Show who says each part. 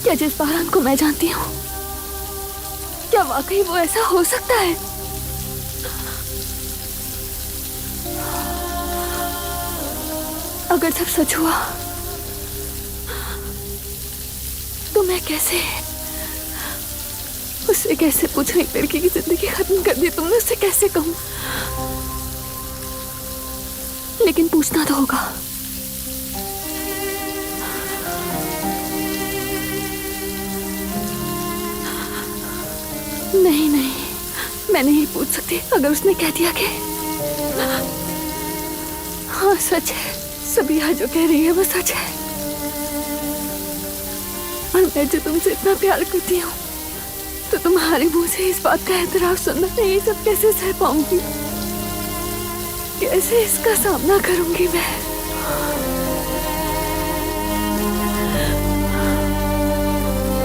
Speaker 1: क्या जिस बारान को मैं जानती हूँ, क्या वाकई वो ऐसा हो सकता है? अगर सब सच हुआ तो मैं कैसे उससे कैसे पूछूं? एक लड़की की जिंदगी खत्म कर दी तुमने, उससे कैसे कहूं? लेकिन पूछना तो होगा। नहीं नहीं, मैं नहीं पूछ सकती। अगर उसने कह दिया कि हाँ सच है, सबिया जो कह रही है वो सच है, और मैं जो तुमसे इतना प्यार करती हूँ, तो तुम्हारे मुंह से इस बात का एतराफ सुनना मैं ये सब कैसे सह पाऊंगी? कैसे इसका सामना करूंगी मैं?